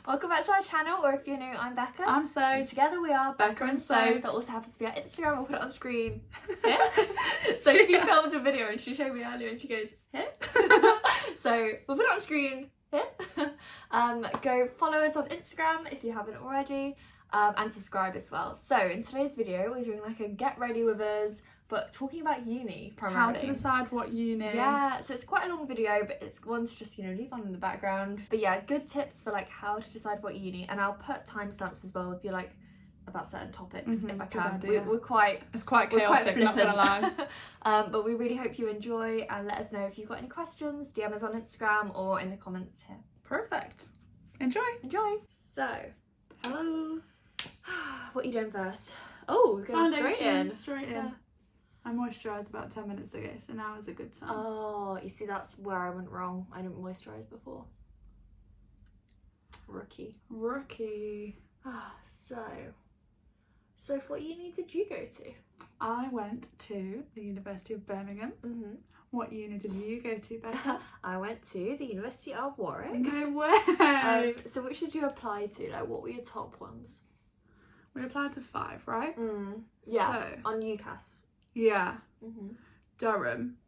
Welcome back to our channel, or if you're new, I'm Becca. I'm Soph. And together we are Becca and Soph. That also happens to be our Instagram. We'll put it on screen. Yeah. Sophie filmed a video and she showed me earlier and she goes, here. So we'll put it on screen here. Go follow us on Instagram if you haven't already, and subscribe as well. So in today's video, we're doing like a get ready with us, but talking about uni primarily. How to decide what uni. Yeah, so it's quite a long video, but it's one to just, leave on in the background. But yeah, good tips for like how to decide what uni, and I'll put timestamps as well if you're like about certain topics, if I can. It's quite chaotic, not gonna lie. But we really hope you enjoy, and let us know if you've got any questions. DM us on Instagram or in the comments here. Perfect. Enjoy. So, hello. what are you doing first? Oh, we're going straight in. Yeah. I moisturised about 10 minutes ago, so now is a good time. Oh, you see, that's where I went wrong. I didn't moisturise before. Rookie. So what uni did you go to? I went to the University of Birmingham. What uni did you go to, Becca? I went to the University of Warwick. No way! So which did you apply to? Like, what were your top ones? We applied to 5, right? Yeah, so, on UCAS. Yeah. Durham.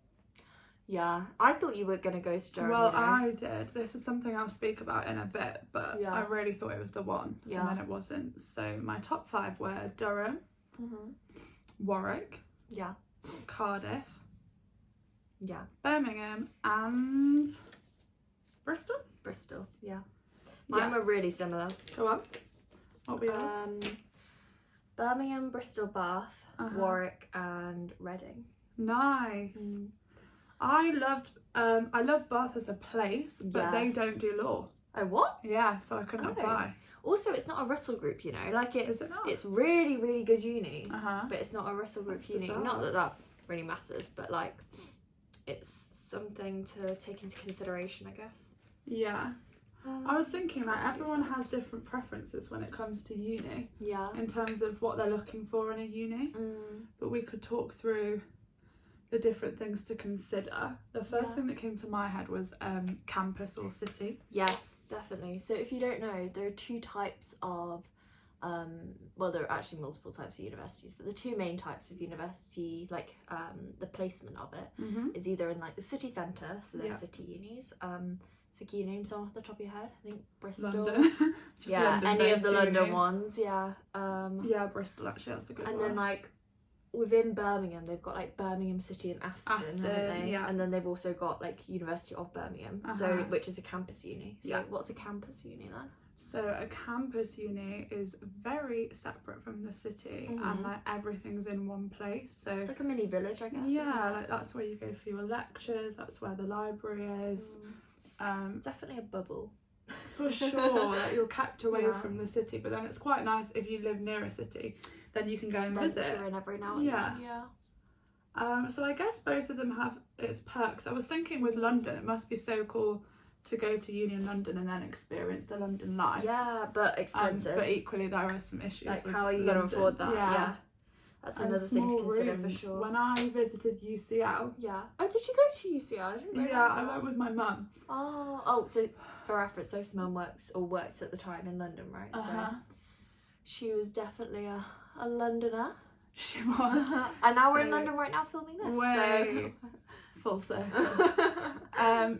Yeah, I thought you were going to go to Durham. Well, I did. This is something I'll speak about in a bit, but I really thought it was the one, and then it wasn't. So my top 5 were Durham, Warwick, Cardiff, Birmingham, and Bristol. Mine were really similar. Go on. What were yours? Birmingham, Bristol, Bath, Warwick, and Reading. Nice. I love Bath as a place, but they don't do law. Oh, what? Yeah, so I couldn't apply. Also, it's not a Russell Group, like Is it not? It's really, really good uni, but it's not a Russell Group uni. Bizarre. Not that really matters, but like, it's something to take into consideration, I guess. Yeah. I was thinking that everyone has different preferences when it comes to uni. Yeah. In terms of what they're looking for in a uni. But we could talk through the different things to consider. The first thing that came to my head was campus or city. Yes, definitely. So if you don't know, there are 2 types of well, there are actually multiple types of universities, but the 2 main types of university, like the placement of it is either in like the city centre, so they're city unis. So can you name some off the top of your head? I think Bristol. London. Any of the London unis. ones, yeah, Bristol, actually, that's a good one. And then like within Birmingham, they've got like Birmingham City and Aston, haven't they? Yeah. And then they've also got like University of Birmingham, which is a campus uni. So what's a campus uni then? So a campus uni is very separate from the city, and like everything's in one place. So it's like a mini village, I guess. Yeah, like that's where you go for your lectures. That's where the library is. Definitely a bubble. For sure, like you're kept away from the city, but then it's quite nice if you live near a city, then you can go and visit. Venture in every now and then. Yeah. So I guess both of them have its perks. I was thinking with London, it must be so cool to go to uni in London and then experience the London life. Yeah, but expensive. But equally there are some issues. Like, with how are you going to afford that? Yeah. That's another thing to consider for sure. When I visited UCL. Yeah. Oh, did you go to UCL? I didn't realise that. I went with my mum. Oh, so for reference, Soph's mum worked at the time in London, right? So she was definitely a Londoner. She was. And now we're in London right now filming this. So. Full circle.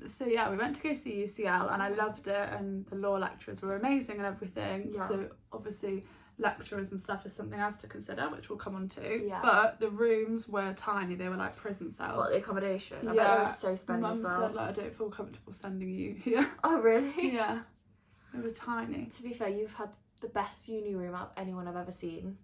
So yeah, we went to go see UCL and I loved it, and the law lecturers were amazing and everything. Yeah. So obviously lecturers and stuff is something else to consider, which we'll come on to. Yeah. But the rooms were tiny, they were like prison cells. What, the accommodation? I bet it was so spendy as well. Mum said, like, I don't feel comfortable sending you here. Oh really? Yeah. They were tiny. To be fair, you've had the best uni room out of anyone I've ever seen.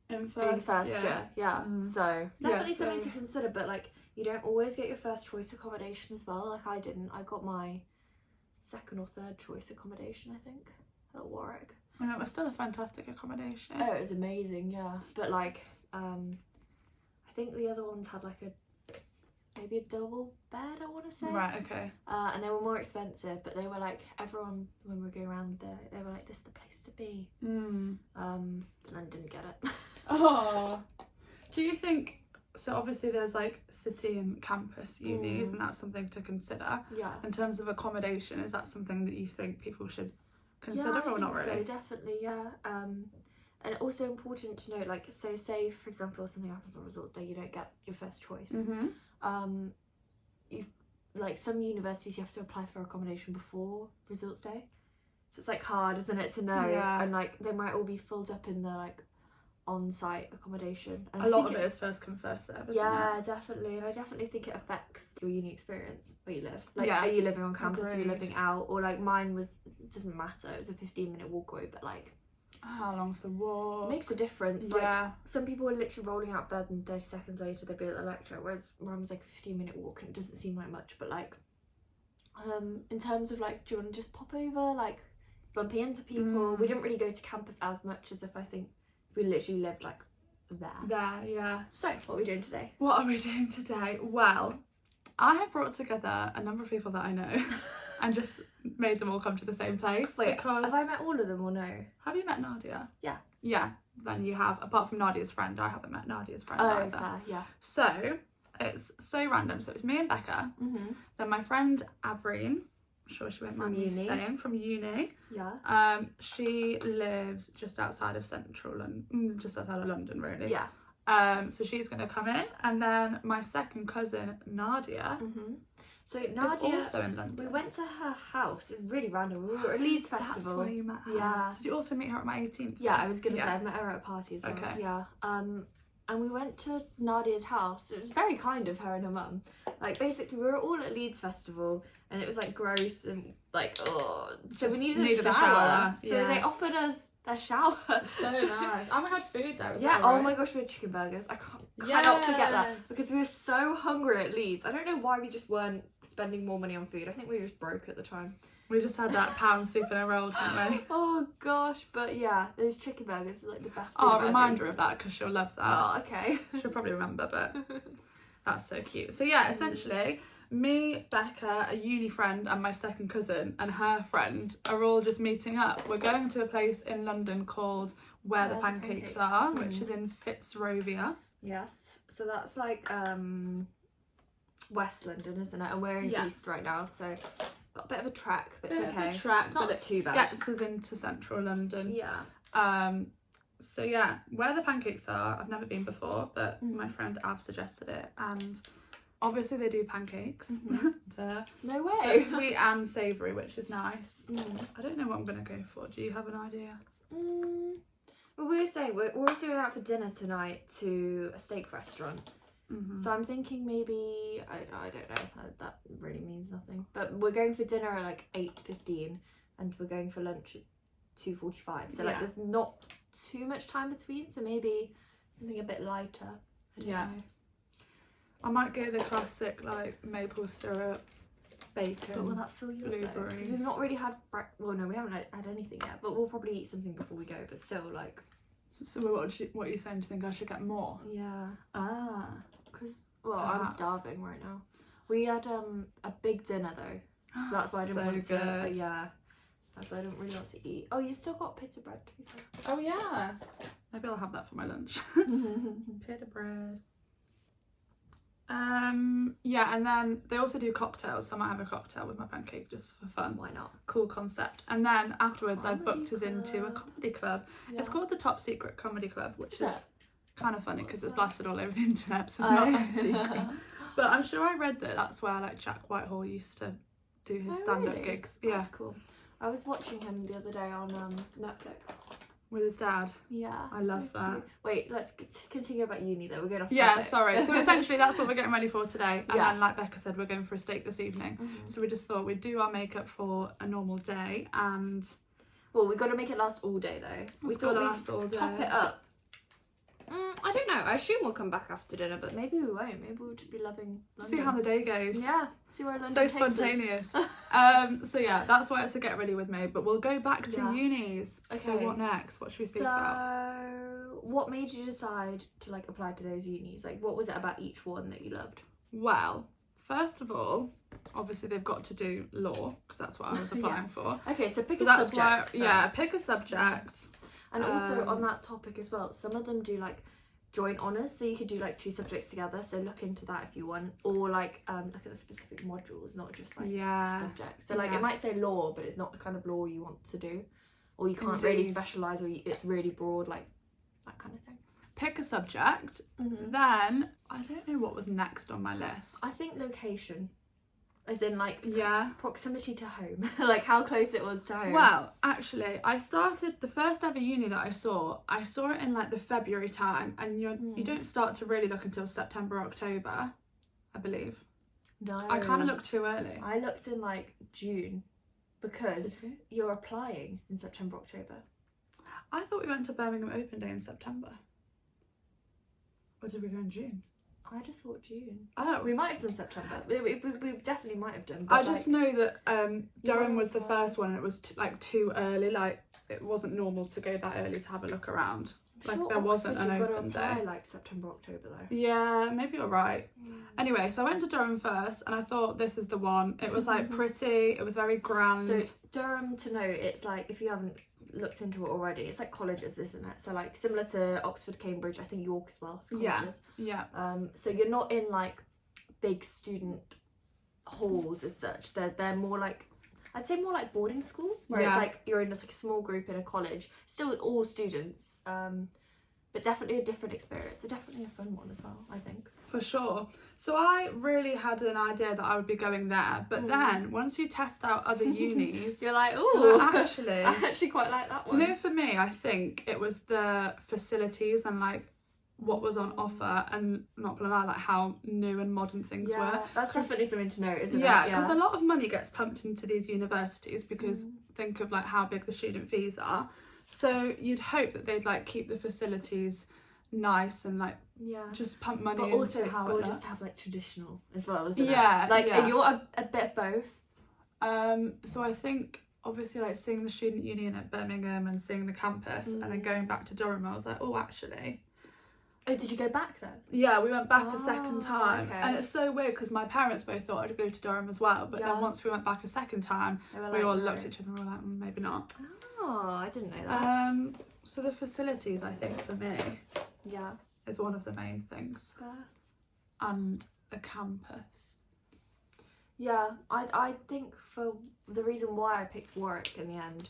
In first year. Yeah. So definitely something to consider, but like you don't always get your first choice accommodation as well. Like I didn't. I got my 2nd or 3rd choice accommodation, I think, at Warwick. And it was still a fantastic accommodation. Oh, it was amazing, yeah. But like, I think the other ones had like maybe a double bed, I want to say. Right, okay. And they were more expensive, but they were like, everyone, when we were going around there, they were like, this is the place to be. And then didn't get it. Oh. Do you think, so obviously there's like city and campus unis, and that's something to consider. Yeah. In terms of accommodation, is that something that you think people should consider, or not really? So definitely, yeah. And also important to note, like, so say for example something happens on results day, you don't get your first choice. You've like some universities you have to apply for accommodation before results day, so it's like hard, isn't it, to know? And like they might all be filled up in the like on-site accommodation, and a lot of it is first come first serve, isn't it? Definitely. And I definitely think it affects your uni experience where you live, like are you living on campus, are you living out, or like mine was, it doesn't matter, it was a 15-minute walk away, but like how long's the walk? Makes a difference. Like some people are literally rolling out bed and 30 seconds later they'd be at the lecture, whereas mine was like a 15-minute walk and it doesn't seem like much. But like in terms of like, do you want to just pop over, like bumping into people? We didn't really go to campus as much as if I think we literally lived like there. So what are we doing today? What are we doing today? Well, I have brought together a number of people that I know and just made them all come to the same place. Wait, because have I met all of them or no? Have you met Nadia? Yeah, then you have. Apart from Nadia's friend, I haven't met Nadia's friend either. Fair, yeah. So it's so random. So it's me and Becca, then my friend Avreen, I'm sure she won't mind me saying, from uni. She lives just outside of central London, just outside of London really. So she's going to come in, and then my second cousin Nadia. So Nadia is also in London. We went to her house. It was really random. We were at Leeds Festival. That's where you met her. Yeah. Did you also meet her at my 18th? Yeah, I was gonna say I met her at a party as well. Okay. Yeah. And we went to Nadia's house. It was very kind of her and her mum. Like basically we were all at Leeds Festival and it was like gross and like so we needed a shower. So they offered us their shower. So nice. And we had food there as well. Yeah, oh my gosh, we had chicken burgers. I cannot forget that because we were so hungry at Leeds. I don't know why we just weren't spending more money on food. I think we were just broke at the time. We just had that pound soup and a roll, didn't we? Oh gosh, but yeah, those chicken burgers are like the best food. Oh, reminder of that because she'll love that. Oh, okay. She'll probably remember, but that's so cute. So yeah, essentially, me, Becca, a uni friend, and my second cousin and her friend are all just meeting up. We're going to a place in London called Where the Pancakes Are, which is in Fitzrovia. Yes, so that's like West London, isn't it? And we're in East right now, so got a bit of a trek, but it's okay. It's not too bad. Gets us into central London. Yeah. So yeah, Where the Pancakes Are, I've never been before, but my friend Av suggested it, and obviously they do pancakes. No way. But sweet and savoury, which is nice. I don't know what I'm going to go for. Do you have an idea? Well, we were saying we're also going out for dinner tonight to a steak restaurant. So I'm thinking maybe, I don't know, that really means nothing. But we're going for dinner at like 8:15 and we're going for lunch at 2:45. So like there's not too much time between, so maybe something a bit lighter. I don't know. I might go the classic like maple syrup, bacon, but will that fill you blueberries? Because we've not really had well no, we haven't had anything yet, but we'll probably eat something before we go, but still like. So what are you saying? Do you think I should get more? Yeah. Because Perhaps. I'm starving right now. We had a big dinner though, so that's why I didn't want to. That's why I didn't really want to eat. Oh, you still got pita bread to be fair. Oh yeah. Maybe I'll have that for my lunch. Pita bread. Yeah, and then they also do cocktails, so I might have a cocktail with my pancake just for fun. Why not? Cool concept. And then afterwards I've booked us into a comedy club. It's called the Top Secret Comedy Club, which is kind of funny because it's blasted all over the internet, so it's not that secret. But I'm sure I read that that's where like Jack Whitehall used to do his stand-up gigs. Yeah, that's cool. I was watching him the other day on Netflix. With his dad. Yeah, I love that. Cute. Wait, let's continue about uni though. We're going off topic. Sorry. So essentially that's what we're getting ready for today. And then like Becca said, we're going for a steak this evening. So we just thought we'd do our makeup for a normal day, and well, we've got to make it last all day though. We thought we'd top it up. I don't know. I assume we'll come back after dinner, but maybe we won't. Maybe we'll just be loving London. See how the day goes. Yeah, see where London takes spontaneous. So yeah, that's why it's to get ready with me. But we'll go back to unis. Okay. So what next? What should we speak about? So what made you decide to like apply to those unis? Like what was it about each one that you loved? Well, first of all, obviously they've got to do law because that's what I was applying for. Okay, so pick a subject. Pick a subject. And also on that topic as well, some of them do like joint honours, so you could do like 2 subjects together, so look into that if you want, or like look at the specific modules, not just like subjects. So like it might say law, but it's not the kind of law you want to do, or you can't really specialise, or it's really broad, like that kind of thing. Pick a subject. Then I don't know what was next on my list. I think location, as in like proximity to home, like how close it was to home. Well, actually, I started the first ever uni that I saw it in like the February time, and you don't start to really look until September, October, I believe. No, I kind of looked too early. I looked in like June, because you're applying in September, October. I thought we went to Birmingham Open Day in September. Or did we go in June? I just thought June. Oh. We might have done September. We definitely might have done. But I just know that Durham was the first one, and it was like too early. Like, it wasn't normal to go that early to have a look around. Like, there wasn't an open day. Like September, October though. Yeah, maybe you're right. Anyway, so I went to Durham first, and I thought, this is the one. It was like pretty. It was very grand. So Durham, to know, it's like, if you haven't looked into it already, it's like colleges, isn't it? So like similar to Oxford, Cambridge, I think York as well, it's colleges. Yeah. So you're not in like big student halls as such. They're more like, I'd say more like boarding school, where it's like you're in just like a small group in a college, still all students, but definitely a different experience. So definitely a fun one as well, I think. For sure. So I really had an idea that I would be going there, but then once you test out other unis, you're like, oh, actually, I actually quite like that one. You know, for me, I think it was the facilities and like what was on offer, and not gonna lie, like how new and modern things were. That's definitely something to note, isn't it? Yeah, because a lot of money gets pumped into these universities, because think of like how big the student fees are. So you'd hope that they'd like keep the facilities nice and like just pump money. But also it's gorgeous to have like traditional as well, isn't it? And you're a bit of both. So I think obviously like seeing the student union at Birmingham and seeing the campus and then going back to Durham, I was like, oh, actually. Oh, did you go back then? Yeah, we went back a second time. Okay. And it's so weird because my parents both thought I'd go to Durham as well, but then once we went back a second time, we all looked at each other and were like, maybe not. Oh, I didn't know that. So the facilities, I think, for me, is one of the main things. And a campus. Yeah, I think for the reason why I picked Warwick in the end,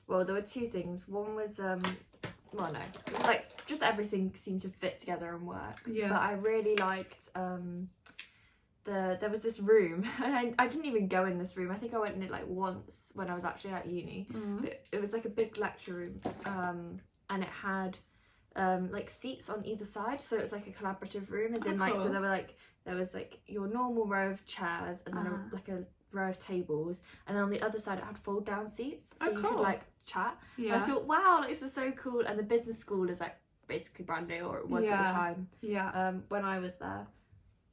well, there were 2 things. One was, well, no, it was like just everything seemed to fit together and work. Yeah. But I really liked there was this room, and I didn't even go in this room. I think I went in it like once when I was actually at uni. But it was like a big lecture room, and it had like seats on either side, so it was like a collaborative room, as in like, so there was like your normal row of chairs, and then like a row of tables, and then on the other side it had fold down seats, so you could like chat. And I thought, wow, like, this is so cool. And the business school is like basically brand new, or it was at the time when I was there,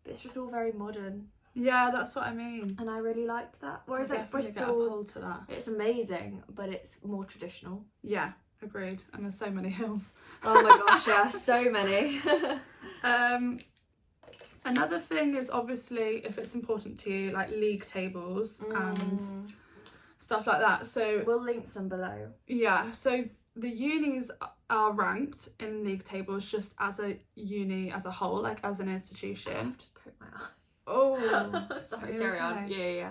but it's just all very modern. Yeah, that's what I mean, and I really liked that. Whereas like Bristol's, it's amazing, but it's more traditional. Yeah, agreed. And there's so many hills. Oh my gosh, yeah, so many. Another thing is obviously, if it's important to you, like league tables and stuff like that. So we'll link some below. Yeah, so the unis are ranked in league tables just as a uni as a whole, like as an institution. I've just poked my eye. Oh, sorry, carry on. Yeah.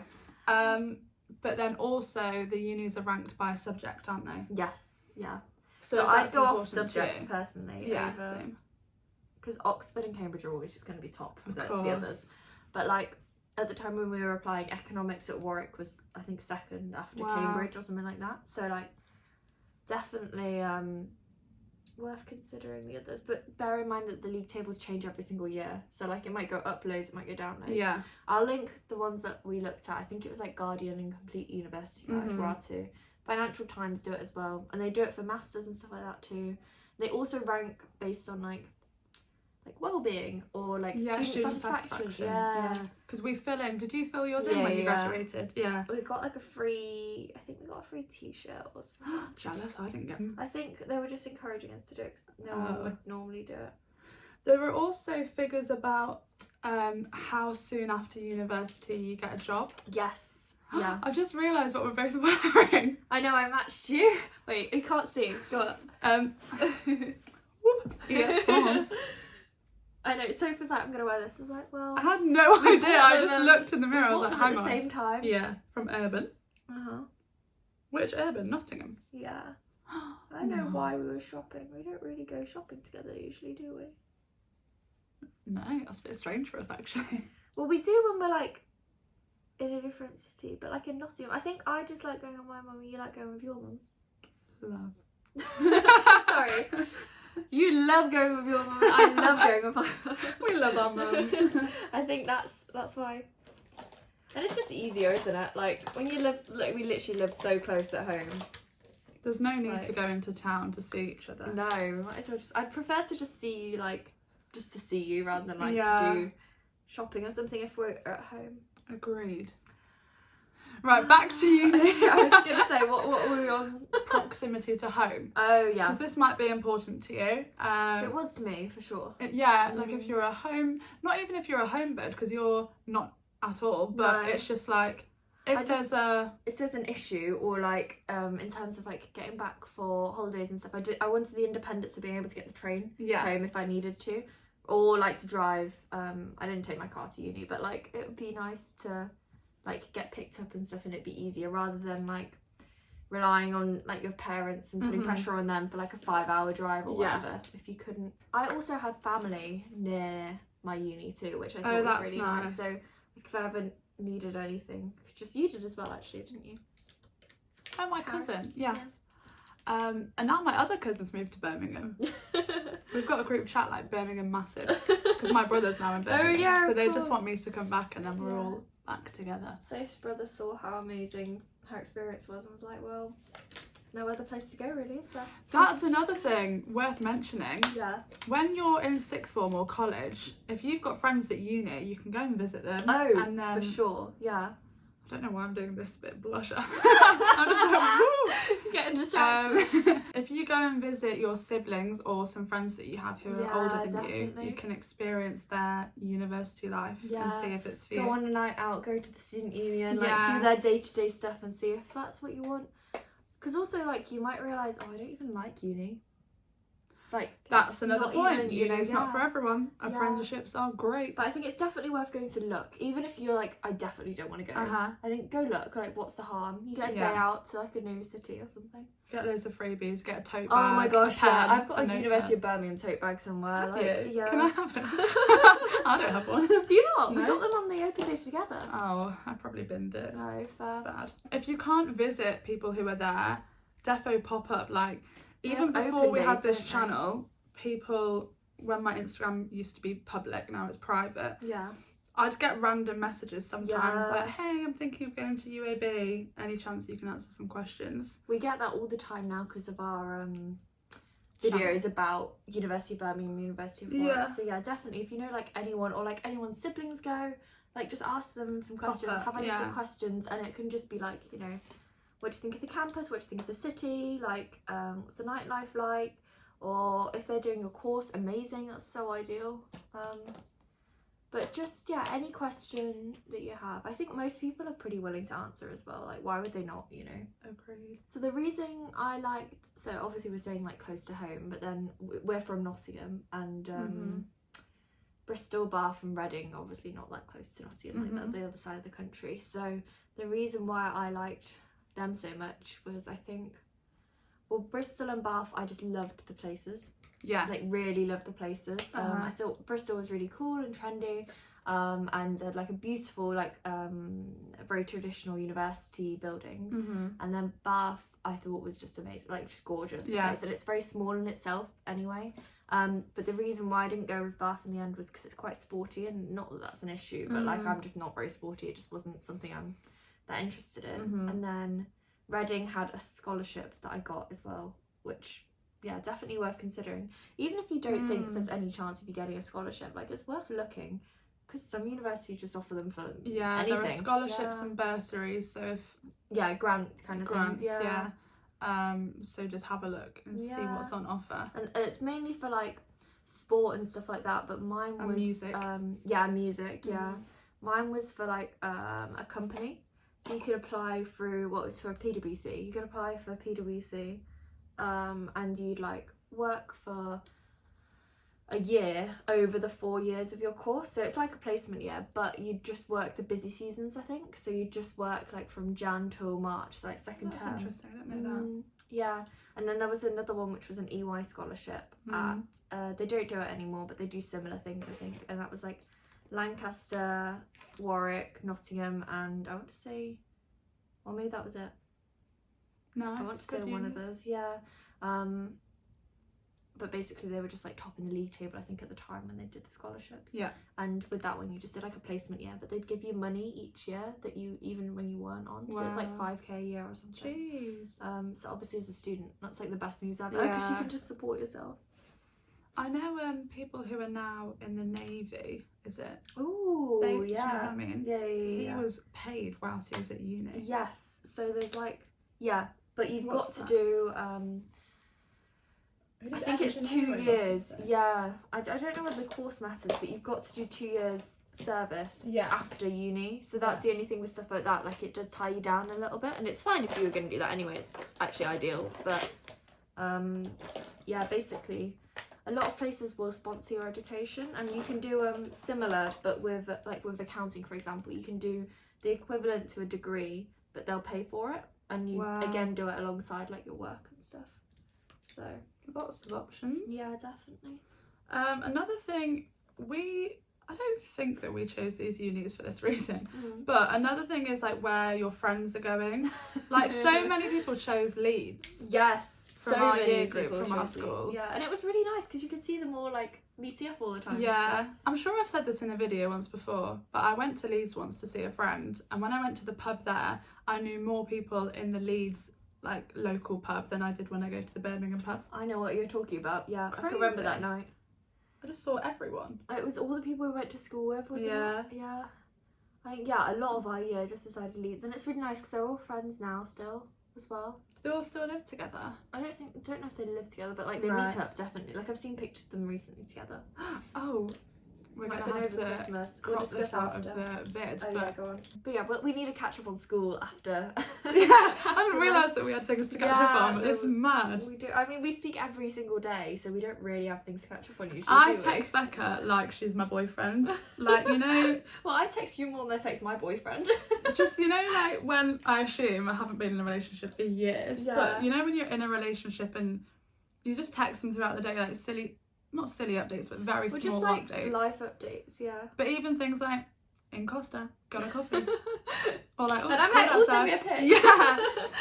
But then also the unis are ranked by subject, aren't they? Yes, yeah. So I'd go off subject personally. Yeah, same. Because Oxford and Cambridge are always just going to be top for the others. But like at the time when we were applying, economics at Warwick was, I think, second after Cambridge or something like that. So like definitely worth considering the others. But bear in mind that the league tables change every single year. So like it might go up loads, it might go down loads. Yeah. I'll link the ones that we looked at. I think it was like Guardian and Complete University Guide were our 2. Financial Times do it as well. And they do it for masters and stuff like that too. They also rank based on like well-being or like student satisfaction. Yeah, because we fill in. Did you fill yours in when you graduated? Yeah, we got like a free, I think we got a free t-shirt or something. Jealous, I didn't get them. I think they were just encouraging us to do it because no one would normally do it. There were also figures about how soon after university you get a job. Yes. Yeah. I've just realised what we're both wearing. I know, I matched you. Wait, you can't see. Go on. Yes, France. I know, Soph was like, I'm going to wear this. I was like, well... I had no idea. I just them, looked in the mirror. I was like, hang at on. the same time. Yeah, from Urban. Uh-huh. Which Urban? Nottingham? Yeah. I know why we were shopping. We don't really go shopping together usually, do we? No, that's a bit strange for us, actually. Well, we do when we're, like, in a different city. But, like, in Nottingham, I think I just like going with my mum and you like going with your mum. Love. Sorry. You love going with your mum. I love going with my mum. We love our mums. I think that's why. And it's just easier, isn't it? Like when you live, like we literally live so close at home. There's no need to go into town to see each other. No, might as well just. I'd prefer to just see you, like, just to see you rather than like to do shopping or something if we're at home. Agreed. Right, back to you. I was gonna say, what were we on? Proximity to home. Oh yeah. Because this might be important to you. It was to me for sure. Like if you're a home, not even if you're a home bird, because you're not at all. But it's just like if there's an issue or like in terms of like getting back for holidays and stuff. I wanted the independence of being able to get the train home if I needed to, or like to drive. I didn't take my car to uni, but like it would be nice to like get picked up and stuff and it'd be easier rather than like relying on like your parents and putting pressure on them for like a 5-hour drive or whatever if you couldn't. I also had family near my uni too, which I thought was really nice. So like if I ever needed anything, you did as well actually, didn't you? Oh, my cousin, yeah. And now my other cousins moved to Birmingham. We've got a group chat like Birmingham massive because my brother's now in Birmingham. Oh yeah, so they just want me to come back and then we're all back together. Soph's brother saw how amazing her experience was and was like, well, no other place to go really, is there? That's another thing worth mentioning. Yeah. When you're in sixth form or college, if you've got friends at uni, you can go and visit them. Oh, and then, for sure, yeah. I don't know why I'm doing this bit blusher. I'm just like, woo! Getting distracted. If you go and visit your siblings or some friends that you have who are older than you can experience their university life and see if it's for you. Go on a night out, go to the student union, like do their day-to-day stuff and see if that's what you want. Because also, like, you might realise, oh, I don't even like uni. Like, that's another point. Uni's not for everyone. Apprenticeships are great. But I think it's definitely worth going to look. Even if you're like, I definitely don't want to go. I think go look. Like, what's the harm? You get a day out to like a new city or something. Get loads of freebies. Get a tote bag. Oh my gosh, I've got a University of Birmingham tote bag somewhere. Yeah. Can I have it? I don't have one. Do you not? No? We got them on the open day together. Oh, I probably binned it. No, fair. Bad. If you can't visit people who are there, defo pop up like. Even before we had this channel, people, when my Instagram used to be public, now it's private. Yeah. I'd get random messages sometimes like, hey, I'm thinking of going to UAB. Any chance you can answer some questions? We get that all the time now because of our videos about University of Birmingham, University of Warwick. So yeah, definitely. If you know like anyone or like anyone's siblings go, like just ask them some questions, have a list of questions, and it can just be like, you know, what do you think of the campus? What do you think of the city? Like, what's the nightlife like? Or if they're doing a course, amazing, that's so ideal. But just, yeah, any question that you have. I think most people are pretty willing to answer as well. Like, why would they not, you know? Agreed. So the reason I liked, so obviously we're saying like close to home, but then we're from Nottingham and Bristol, Bath and Reading, obviously not that close to Nottingham, like that, the other side of the country. So the reason why I liked them so much was, I think, well, Bristol and Bath, I just loved the places. Yeah, like really loved the places. I thought Bristol was really cool and trendy, and had like a beautiful, like very traditional university buildings. And then Bath, I thought was just amazing, like just gorgeous. Yeah, and it's very small in itself anyway. But the reason why I didn't go with Bath in the end was because it's quite sporty, and not that that's an issue, but like I'm just not very sporty. It just wasn't something I'm that interested in. And then Reading had a scholarship that I got as well, which definitely worth considering. Even if you don't think there's any chance of you getting a scholarship, like it's worth looking, because some universities just offer them for anything. There are scholarships and bursaries, so if grant kind of grants, things. So just have a look and see what's on offer. And it's mainly for like sport and stuff like that, but mine was music. Music. Mine was for like a company. So you could apply through, what was for a PwC. You could apply for a PwC, and you'd like work for a year over the 4 years of your course. So it's like a placement year, but you just work the busy seasons, I think. So you just work like from Jan till March, so like second term. That's interesting, I didn't know that. Yeah, and then there was another one which was an EY scholarship at, they don't do it anymore, but they do similar things, I think. And that was like Lancaster, Warwick, Nottingham, and I want to say, or maybe that was it. Nice. I want to say one of those, yeah. But basically they were just like top in the league table, I think, at the time when they did the scholarships. Yeah. And with that one you just did like a placement year, but they'd give you money each year that you, even when you weren't on. Wow. So it's like 5k a year or something. Jeez. So obviously as a student, that's like the best news ever, because you can just support yourself. I know people who are now in the Navy, is it? Ooh, Do you know yeah. what I mean? Yeah. He was paid whilst he was at uni. Yes. So there's like, yeah, but you've What's got that? to do, I think it's 2 years. Yeah. I don't know whether the course matters, but you've got to do 2 years service after uni. So that's the only thing with stuff like that. Like, it does tie you down a little bit. And it's fine if you were going to do that anyway. It's actually ideal. But, yeah, basically, a lot of places will sponsor your education. And you can do similar, but with, like, with accounting, for example. You can do the equivalent to a degree, but they'll pay for it. And you, again, do it alongside, like, your work and stuff. So... lots of options. Yeah, definitely. Another thing, I don't think that we chose these unis for this reason, but another thing is like where your friends are going. Like, so many people chose Leeds. Yes, from so our many year group, people from our chose these. school. Yeah, and it was really nice because you could see them all like meeting up all the time. Yeah, so. I'm sure I've said this in a video once before, but I went to Leeds once to see a friend, and when I went to the pub there, I knew more people in the Leeds like local pub than I did when I go to the Birmingham pub. I know what you're talking about. Yeah, Crazy. I can remember that night. I just saw everyone. It was all the people we went to school with, wasn't it? Yeah. I think, yeah, a lot of our year just decided Leeds, and it's really nice because they're all friends now still as well. Do they all still live together? I don't know if they live together, but like they meet up definitely. Like I've seen pictures of them recently together. Oh, we're Might gonna have have been over to Christmas. We'll crop discuss this out after. of the vid. Oh, but yeah, go on. But yeah, we need to catch up on school after. yeah, I didn't realise that we had things to catch up on, but this is mad. We do. I mean, we speak every single day, so we don't really have things to catch up on usually. I do we? text Becca like she's my boyfriend. Like, you know... Well, I text you more than I text my boyfriend. Just, you know, like when I assume I haven't been in a relationship for years, but you know when you're in a relationship and you just text them throughout the day, like silly... Not silly updates, but very small just like updates. life updates, yeah. But even things like, in Costa, got a coffee. Or like, oh, and it's I'm like, cold also outside. me a pic. Yeah.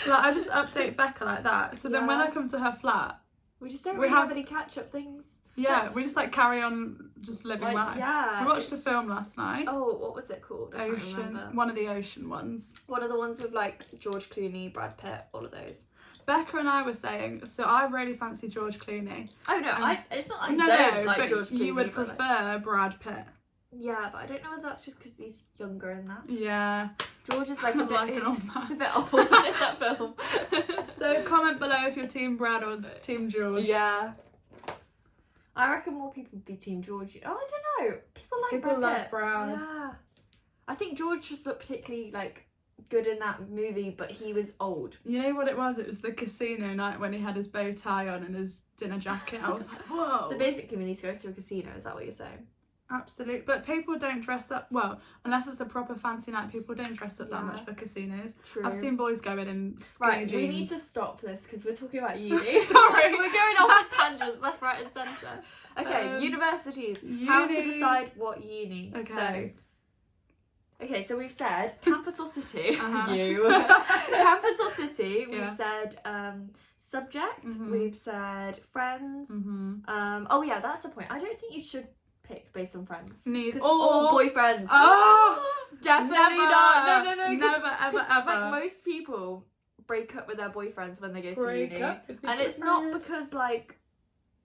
Like, I just update Becca like that. So then when Yeah. I come to her flat, We just don't We really have have- any catch-up things. yeah, we just like carry on just living Like, life. yeah. We watched a it's film just- last night. Oh, what was it called? I can't Ocean. remember. One of the ocean ones. One of the ones with like George Clooney, Brad Pitt, all of those. Becca and I were saying, so I really fancy George Clooney. Oh no, it's not like I No, don't like but George Clooney. you would but, like- prefer Brad Pitt. Yeah, but I don't know whether that's just because he's younger in that. Yeah. George is like a bit, Like an old he's a man. bit old in that film. So comment below if you're Team Brad or Team George. Yeah. I reckon more people would be Team George. Oh, I don't know. People like People Brad love Pitt. Brad. Yeah. I think George just looked particularly like good in that movie, but he was old. You know what it was? It was the casino night when he had his bow tie on and his dinner jacket. I was like, whoa. So basically we need to go to a casino, is that what you're saying? Absolutely. But people don't dress up, well, unless it's a proper fancy night, people don't dress up that much for casinos. True. I've seen boys go in skinny Right, jeans. we need to stop this because we're talking about uni. Sorry. We're going off on tangents left, right and centre. Okay, universities. How to uni. decide what uni. Okay. So we've said campus or city. Uh-huh. You. Campus or city. We've Yeah. said subject. Mhm. We've said friends. Mm-hmm. Oh yeah, that's the point. I don't think you should pick based on friends. Need Because all boyfriends. Oh! Definitely Never. not. No. Never, ever, ever. Like most people break up with their boyfriends when they go to Break uni. up with your And it's not boyfriend. because like,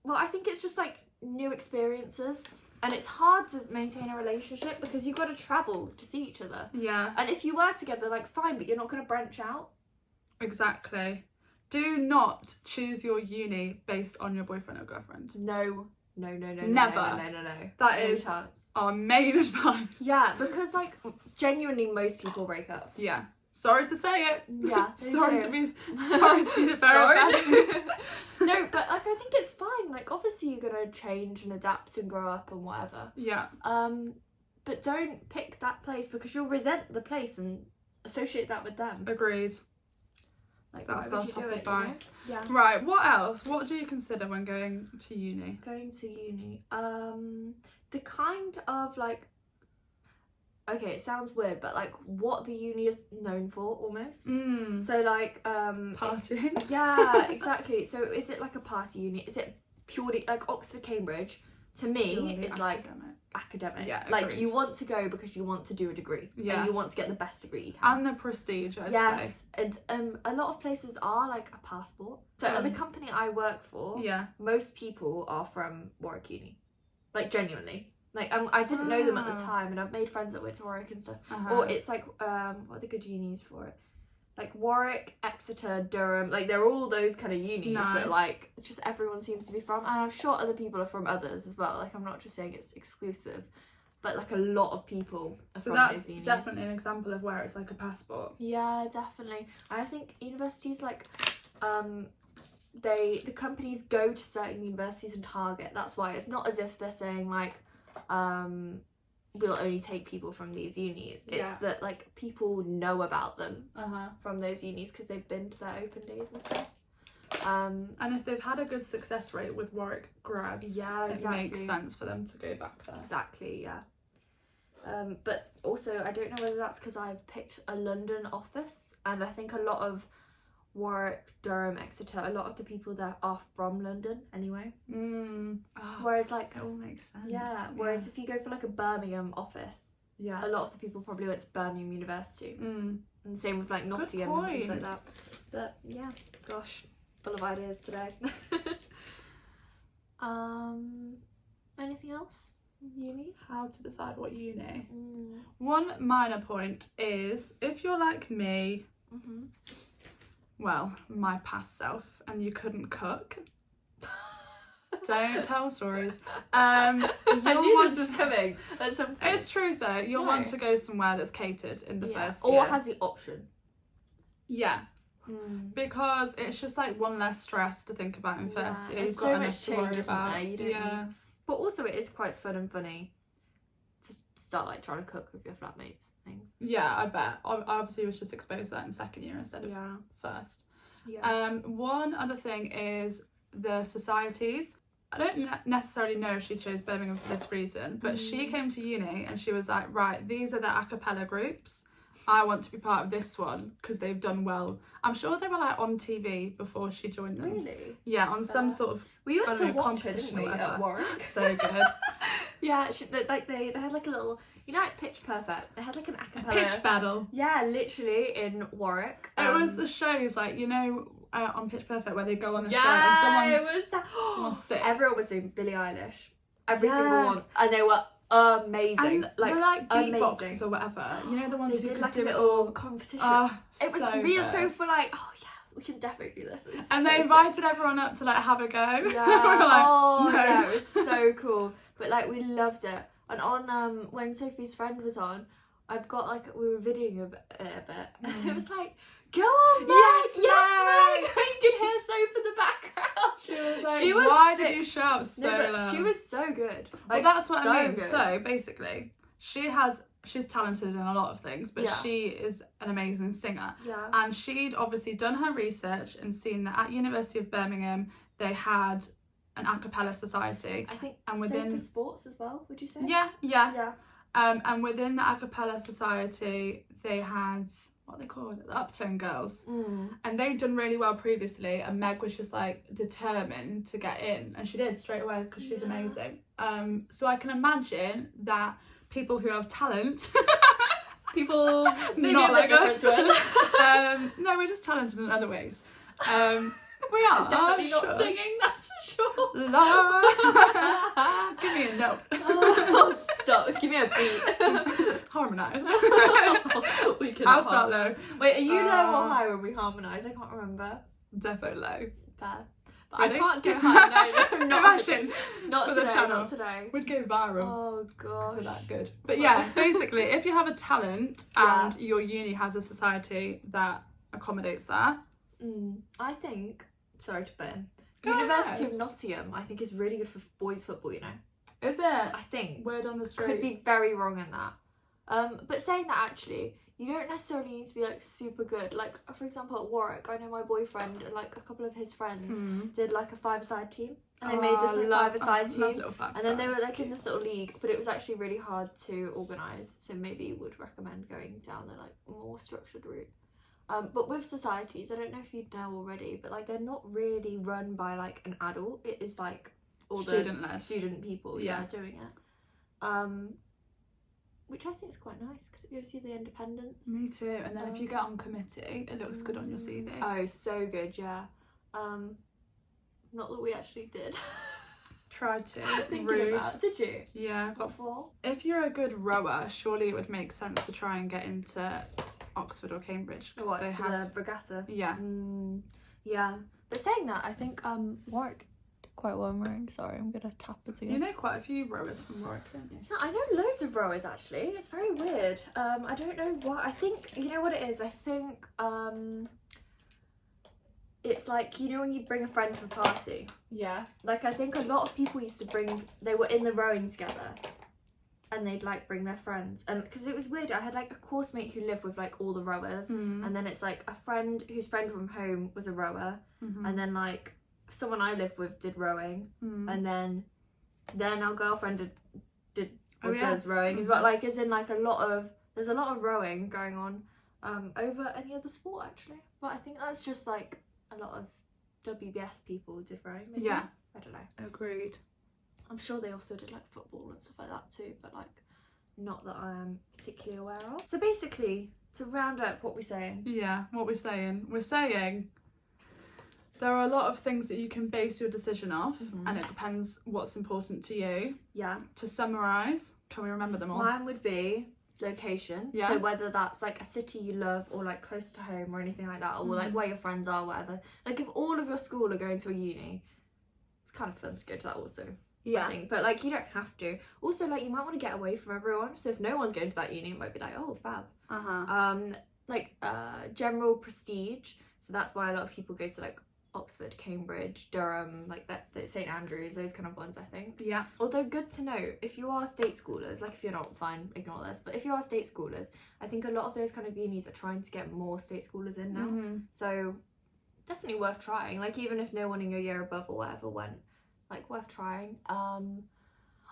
well, I think it's just like new experiences. And it's hard to maintain a relationship because you've got to travel to see each other. Yeah. And if you were together, like fine, but you're not going to branch out. Exactly. Do not choose your uni based on your boyfriend or girlfriend. No. Never. No. That No is chance. our main advice. Yeah, because like genuinely most people break up. Yeah. Sorry to say it. Yeah. sorry to be the bearer of bad news. No, but like I think it's fine. Like obviously you're gonna change and adapt and grow up and whatever. Yeah. But don't pick that place because you'll resent the place and associate that with them. Agreed. Like That's why our would you top do it, advice. you know? Yeah. Right, what else? What do you consider when going to uni? Going to uni. The kind of like, okay, it sounds weird, but like what the uni is known for almost. So like Partying. Yeah, exactly. So is it like a party uni? Is it purely like Oxford, Cambridge? To me, Purely it's like academic. Yeah, like agreed. you want to go because you want to do a degree. Yeah. And you want to get the best degree you can. And the prestige, I'd say. Yes, and a lot of places are like a passport. So at the company I work for, Yeah. most people are from Warwick Uni, like genuinely. Like I didn't know them at the time, and I've made friends that went to Warwick and stuff. Or it's like what are the good unis for it? Like Warwick, Exeter, Durham, like they're all those kind of unis that like just everyone seems to be from. And I'm sure other people are from others as well. Like I'm not just saying it's exclusive, but like a lot of people are from those unis. So that's definitely an example of where it's like a passport. Yeah, definitely. I think universities like the companies go to certain universities and target. That's why it's not as if they're saying like we'll only take people from these unis. It's that like people know about them from those unis because they've been to their open days and stuff. And if they've had a good success rate with Warwick grads, it makes sense for them to go back there. Exactly, yeah. But also I don't know whether that's because I've picked a London office, and I think a lot of Warwick, Durham, Exeter, a lot of the people there are from London anyway. Whereas like it all makes sense. Yeah. Whereas if you go for like a Birmingham office, a lot of the people probably went to Birmingham University. And same with like Nottingham and things like that. But yeah, gosh, full of ideas today. Anything else? Unis? How to decide what uni? One minor point is if you're like me. Well, my past self, and you couldn't cook. Don't tell stories. I knew this was coming at some point. It's true though. You'll want to go somewhere that's catered in the first year. Or has the option. Yeah. Because it's just like one less stress to think about in first year. You've got so much change, isn't there? You don't need... But also it is quite fun and funny to start like trying to cook with your flatmates and things. Yeah, I bet. I obviously was just exposed to that in second year instead of first. One other thing is the societies. I don't necessarily know if she chose Birmingham for this reason, but she came to uni and she was like, right, these are the a cappella groups. I want to be part of this one because they've done well. I'm sure they were like on TV before she joined them. Really? Yeah, on some sort of we went to watch it, didn't we, at Warwick? So good. Yeah, they had like a little, you know, like Pitch Perfect. They had like an a cappella pitch battle. Yeah, literally in Warwick. It was the shows like, you know, on Pitch Perfect where they go on the show and and someone's sick. Everyone was doing Billie Eilish. Every single one, and they were amazing. And like beatboxes or whatever. You know the ones they who did like a do little competition. It was so me good. and Soph were like, oh yeah, we can definitely do this. And they invited everyone up to like have a go. Yeah. We were like, no. Yeah, it was so cool. But like we loved it. And on when Sophie's friend was on, I've got like we were videoing a bit. And it was like, go on, Meg! Yes, Meg! You could hear Soph in the background. She was like, why did you shout so loud? She was so good. Well, that's what I mean. Good. So basically, she's talented in a lot of things, but she is an amazing singer. Yeah. And she'd obviously done her research and seen that at University of Birmingham they had an a cappella society. I think and within for sports as well, would you say? Yeah. And within the a cappella society they had what they called the Uptone Girls, and they'd done really well previously, and Meg was just like determined to get in, and she did straight away because she's amazing. So I can imagine that people who have talent people maybe not a bit different to us. No, we're just talented in other ways. We are definitely not singing, that's for sure. Give me a note. Oh, stop. Give me a beat. Harmonise. I'll start low. Wait, are you low or high when we harmonise? I can't remember. Defo low. Fair. I Ready? can't go high. No, not Imagine. Not for the today. channel. Not today. Would go viral. Oh gosh. So that good. But yeah, basically, if you have a talent and your uni has a society that accommodates that. I think. Sorry to put in. Go University ahead. of Nottingham, I think, is really good for boys football. You know. Is it? I think. Word on the street. Could be very wrong in that. But saying that, actually, you don't necessarily need to be like super good. Like, for example, at Warwick, I know my boyfriend and like a couple of his friends did like a five-a-side team, and they made this like five-a-side team, and then they were like in this little league. But it was actually really hard to organise, so maybe would recommend going down the like more structured route. But with societies, I don't know if you'd know already, but like they're not really run by like an adult. It is like all the student people doing it. Which I think is quite nice because it gives you the independence. Me too. And then if you get on committee, it looks good on your CV. Oh, so good, yeah. Not that we actually did. Tried to. Rude. Did you? Yeah. Got 4? If you're a good rower, surely it would make sense to try and get into Oxford or Cambridge. What, they have the regatta? Yeah. Yeah. But saying that, I think Warwick did quite well in rowing. Sorry, I'm gonna tap it again. You know quite a few rowers from Warwick, don't you? Yeah, I know loads of rowers actually. It's very weird. I don't know what. I think, you know what it is? I think it's like, you know when you bring a friend to a party? Yeah. Like, I think a lot of people used to they were in the rowing together and they'd like bring their friends. Because it was weird. I had like a course mate who lived with like all the rowers, and then it's like a friend whose friend from home was a rower, and then like someone I lived with did rowing, and then our girlfriend does rowing as well. Like, as in like there's a lot of rowing going on over any other sport actually. But I think that's just like a lot of WBS people did rowing. Maybe? Yeah. I don't know. Agreed. I'm sure they also did like football and stuff like that too, but like not that I am particularly aware of. So basically, to round up what we're saying. Yeah, what we're saying there are a lot of things that you can base your decision off, and it depends what's important to you. Yeah. To summarise, can we remember them all? Mine would be location. Yeah. So whether that's like a city you love or like close to home or anything like that, or like where your friends are, whatever. Like if all of your school are going to a uni, it's kind of fun to go to that also. Yeah. I think. But like you don't have to. Also, like you might want to get away from everyone. So if no one's going to that uni, it might be like, oh, fab. General prestige. So that's why a lot of people go to like Oxford, Cambridge, Durham, like that St Andrews, those kind of ones, I think. Yeah. Although good to know, if you are state schoolers, like if you're not, fine, ignore this, but if you are state schoolers, I think a lot of those kind of unis are trying to get more state schoolers in now. So definitely worth trying. Like even if no one in your year above or whatever went, like worth trying.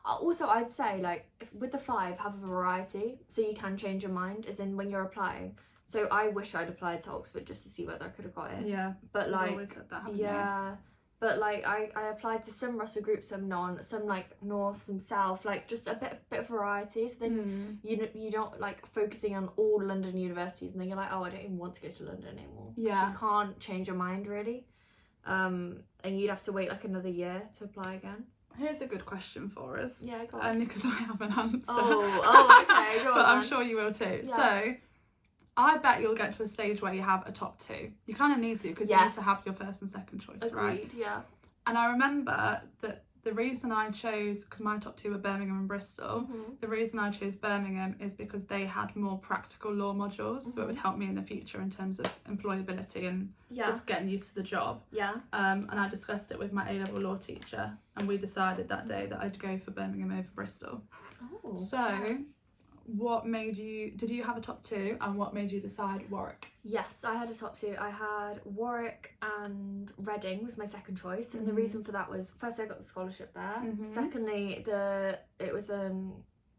Also, I'd say like with the 5, have a variety so you can change your mind, as in when you're applying. So I wish I'd applied to Oxford just to see whether I could have got it. Yeah. But like, always said that, haven't you? But like I applied to some Russell Group, some non, some like North, some South, like just a bit of variety. So then you don't like focusing on all London universities, and then you're like, oh, I don't even want to go to London anymore. Yeah. You can't change your mind really. And you'd have to wait like another year to apply again. Here's a good question for us. Yeah, go on. Only because I have an answer. Oh, okay, go on. But I'm sure you will too. Yeah. So I bet you'll get to a stage where you have a top 2. You kind of need to, because you need to have your first and second choice. Agreed, right? Yeah. And I remember that the reason I chose, because my top 2 were Birmingham and Bristol, the reason I chose Birmingham is because they had more practical law modules, so it would help me in the future in terms of employability and just getting used to the job. Yeah. And I discussed it with my A-level law teacher, and we decided that day that I'd go for Birmingham over Bristol. Oh. So what made you, did you have a top 2, and what made you decide Warwick? Yes, I had a top 2. I had Warwick and Reading was my second choice, and the reason for that was, first I got the scholarship there, secondly it was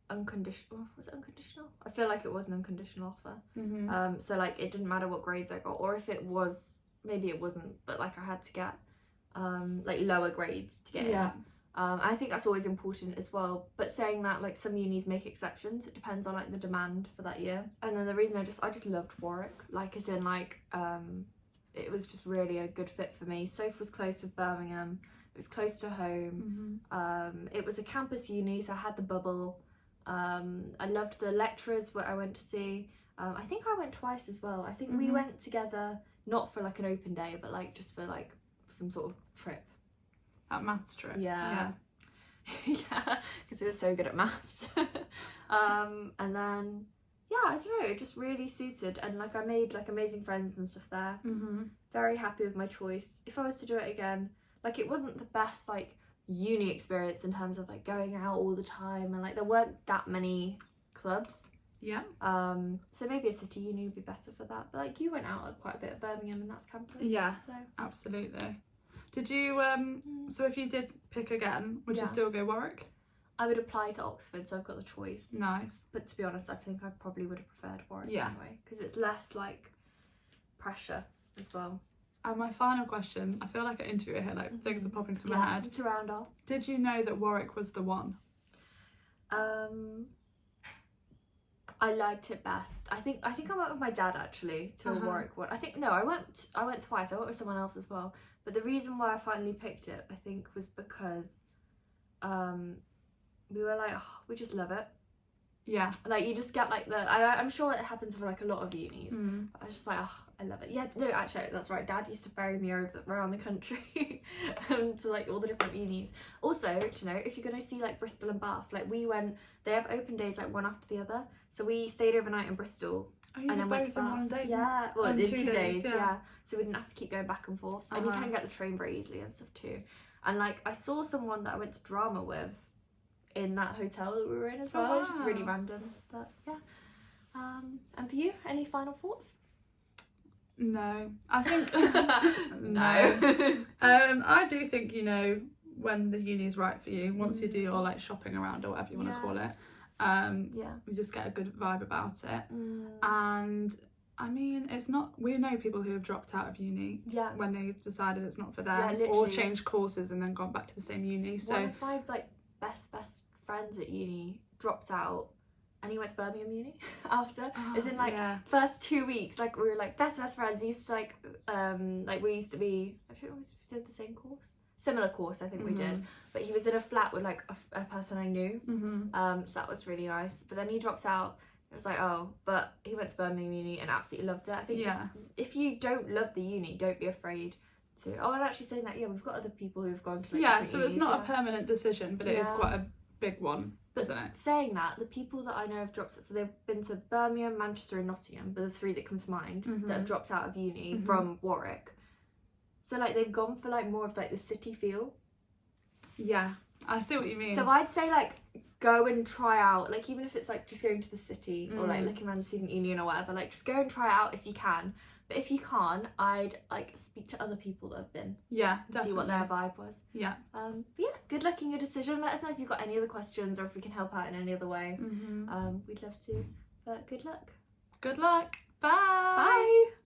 unconditional, was it unconditional? I feel like it was an unconditional offer. So like it didn't matter what grades I got, or if it was, maybe it wasn't, but like I had to get like lower grades to get in. I think that's always important as well, but saying that, like some unis make exceptions. It depends on like the demand for that year. And then the reason I just loved Warwick, like as in like it was just really a good fit for me. Soph was close with Birmingham, it was close to home. It was a campus uni, so I had the bubble. I loved the lecturers where I went to see. I think I went twice as well. I think we went together, not for like an open day, but like just for like some sort of trip. at maths trip. Yeah. Yeah, because he was so good at maths. And then I don't know, it just really suited, and like I made like amazing friends and stuff there. Very happy with my choice. If I was to do it again, like it wasn't the best like uni experience in terms of like going out all the time, and like there weren't that many clubs. So maybe a city uni would be better for that, but like you went out quite a bit at Birmingham, and that's campus. So Absolutely. Did you so if you did pick again, would you still go Warwick? I would apply to Oxford, so I've got the choice. Nice. But to be honest, I think I probably would have preferred Warwick anyway, because it's less like pressure as well. And my final question, I feel like an interviewer here, like things are popping to my head. To round off. Did you know that Warwick was the one? I liked it best. I think I went with my dad actually to a Warwick one. I went twice. I went with someone else as well. But the reason why I finally picked it, I think, was because we were like, oh, we just love it. Yeah. Like you just get like I'm sure it happens for like a lot of unis. But I was just like, oh, I love it. Yeah, no, actually, that's right. Dad used to ferry me around the country to like all the different unis. Also, to know, if you're going to see like Bristol and Bath, like we went, they have open days like one after the other. So we stayed overnight in Bristol. Oh, you and then went to Bath. One day? Yeah, well, in 2 days, yeah. So we didn't have to keep going back and forth. And you can get the train very easily and stuff too. And like I saw someone that I went to drama with in that hotel that we were in as well. It was just really random, but yeah. And for you, any final thoughts? No, I think no. I do think, you know, when the uni's right for you, once you do your like shopping around or whatever you want to call it, you just get a good vibe about it. And I mean, it's not, we know people who have dropped out of uni when they decided it's not for them, or changed courses and then gone back to the same uni. So one of my like best friends at uni dropped out, and he went to Birmingham uni after. As in like first 2 weeks, like we were like best friends. He used to like we used to be, I don't know if we did the same course, similar course I think we did, but he was in a flat with like a person I knew. So that was really nice. But then he dropped out. It was like, oh, but he went to Birmingham uni and absolutely loved it. I think just if you don't love the uni, don't be afraid to. Oh, and actually saying that, we've got other people who've gone to like so it's not a permanent decision, but it is quite a big one, isn't it? Saying that, the people that I know have dropped, so they've been to Birmingham, Manchester and Nottingham, but the 3 that come to mind that have dropped out of uni from Warwick. So like they've gone for like more of like the city feel. Yeah, I see what you mean. So I'd say like go and try out, like even if it's like just going to the city or like looking around the student union or whatever, like just go and try it out if you can. But if you can't, I'd like speak to other people that have been. Yeah, definitely. See what their vibe was. Yeah. But yeah, good luck in your decision. Let us know if you've got any other questions or if we can help out in any other way. We'd love to. But good luck. Good luck. Bye. Bye.